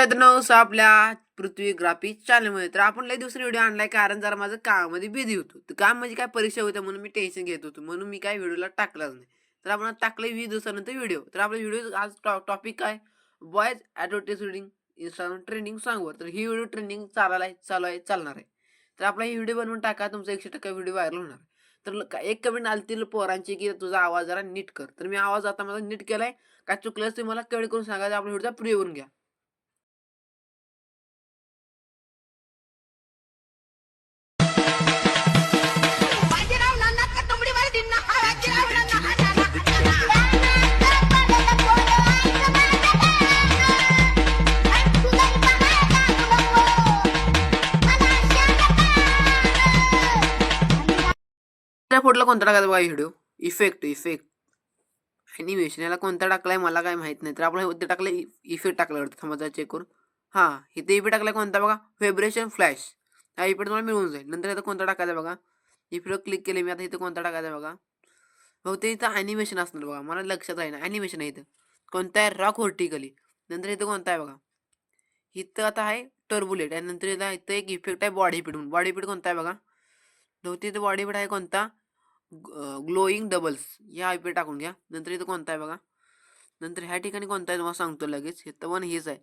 मित्रांनो आपल्या पृथ्वी ग्राफिक चॅनलमध्ये तर आपण लय दुसरा व्हिडिओ आणलाय कारण जरा माझं कामामध्ये बिझी होतो. तर काम म्हणजे काय परीक्षा होत्या म्हणून मी टेन्शन घेत होतो म्हणून मी काय व्हिडिओला टाकलाच नाही. तर आपण टाकलंय 20 दिवसानंतर व्हिडिओ. तर आपला व्हिडिओ आज टॉपिक काय बॉयज ॲडव्हर्टायझिंग इंस्टाग्राम ट्रेंडिंग सॉंगवर. तर ही व्हिडिओ ट्रेंडिंग चालणार आहे. तर आपला ही व्हिडिओ बनवून टाका तुमचा 100% व्हिडिओ व्हायरल होणार. तर एक कमेंट आलती पोरांची की तुझा आवाज जरा नीट कर. तर मी आवाज आता माझा नीट केलाय. काय चुकलं तुम्ही मला कमेंट करून सांगा. आपल्या व्हिडिओचा प्रिव्ह्यू घ्या. त्या फोटोला कोणता टाकायचा बघा व्हिडिओ इफेक्ट ॲनिमेशन याला कोणता टाकलाय मला काय माहित नाही. तर आपण ते टाकलं इफेक्ट टाकला वाटतं थांबा चेक करून. हां इथे इफेक्ट टाकलाय कोणता बघा व्हायब्रेशन फ्लॅश. हा इफेक्ट तुम्हाला मिळून जाईल. नंतर इथं कोणता टाकायचा बघा इफेक्ट क्लिक केले मी आता इथं कोणता टाकायचा बघा. हो ते इथं ॲनिमेशन असणार बघा मला लक्षात आहे ना ॲनिमेशन आहे इथं कोणता आहे रॉक व्हर्टिकली. नंतर इथं कोणता आहे बघा इथं आता आहे टर्बुलेट आणि नंतर इथं एक इफेक्ट आहे बॉडी इफेक्ट म्हणून. बॉडी इफेक्ट कोणता आहे बघा नव्हती इथं बॉडी इफेक्ट आहे कोणता ग्लोईंग डबल्स या इफेक्ट टाकून घ्या. नंतर इथं कोणता आहे बघा नंतर ह्या ठिकाणी कोणता आहे तुम्हाला सांगतो लगेच. इथं पण हेच आहे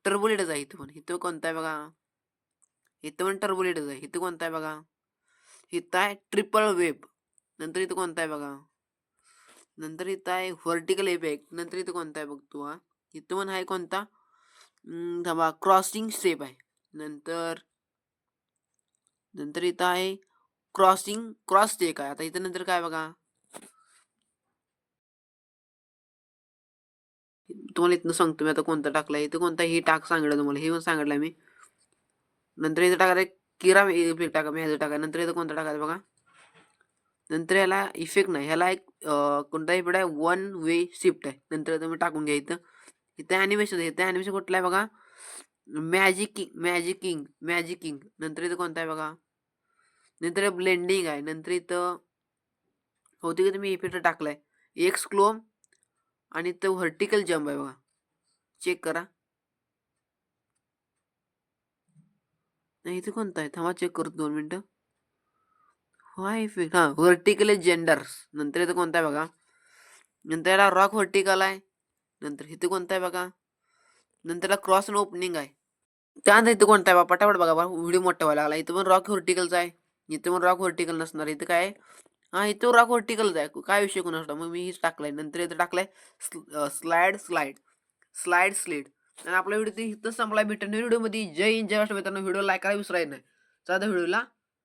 टर्बुलेटच आहे. इथं कोणता आहे बघा इथं पण टर्बुलेटच आहे. इथं कोणता आहे बघा इथं आहे ट्रिपल वेब. नंतर इथं कोणता आहे बघा नंतर इथं आहे व्हर्टिकल इफेक्ट. नंतर इथं कोणता आहे बघतो हा इथं पण आहे कोणता थांबा क्रॉसिंग स्टेप आहे. नंतर नंतर इथं आहे क्रॉस स्टेक आहे. आता इथं नंतर काय बघा तुम्हाला इथनं सांगतो मी आता कोणता टाकलाय. इथं कोणता हे टाक सांगितलं तुम्हाला हे पण सांगितलं मी. नंतर इथं टाकायचं किरा इफेक्ट टाका मी ह्याचं टाका. नंतर इथं कोणता टाकायचं बघा नंतर ह्याला इफेक्ट नाही ह्याला एक कोणता इफेक्ट आहे वन वे शिफ्ट आहे. नंतर तुम्ही टाकून घ्या. इथं ॲनिमेशन आहे. इथं ॲनिमेशन कुठलं आहे बघा मॅजिकिंग. नंतर इथं कोणता आहे बघा नंतर ब्लेंडिंग आहे. नंतर इथं होती की तुम्ही इफेक्ट टाकलाय एक्स क्लोम आणि इथं व्हर्टिकल जम्प आहे बघा चेक करा. नाही इथे कोणता आहे थांबा चेक करतो 2 मिनटं. हा इफेक्ट हां व्हर्टिकल जेंडर्स. नंतर इथं कोणता आहे बघा नंतर याला रॉक व्हर्टिकल आहे. नंतर इथे कोणता आहे बघा नंतर याला क्रॉस आणि ओपनिंग आहे. त्यानंतर इथं कोणता आहे बघा पटापट बघा व्हिडिओ मोठा व्हायला लागला. इथं पण रॉक व्हर्टिकलचा आहे. इथं पण रॉक व्हर्टिकल नसणार. इथं काय हां इथं रॉक व्हर्टिकलच आहे काय विषय कोणाचा मग मी हेच टाकलाय. नंतर इथं टाकलाय स्लाईड आणि आपला व्हिडिओ इथं संपलाय. भेटून व्हिडिओमध्ये जय हिंद जय महाराष्ट्र मित्रांनो. व्हिडिओ लाईक करायला विसरायचं नाही. साधा व्हिडिओला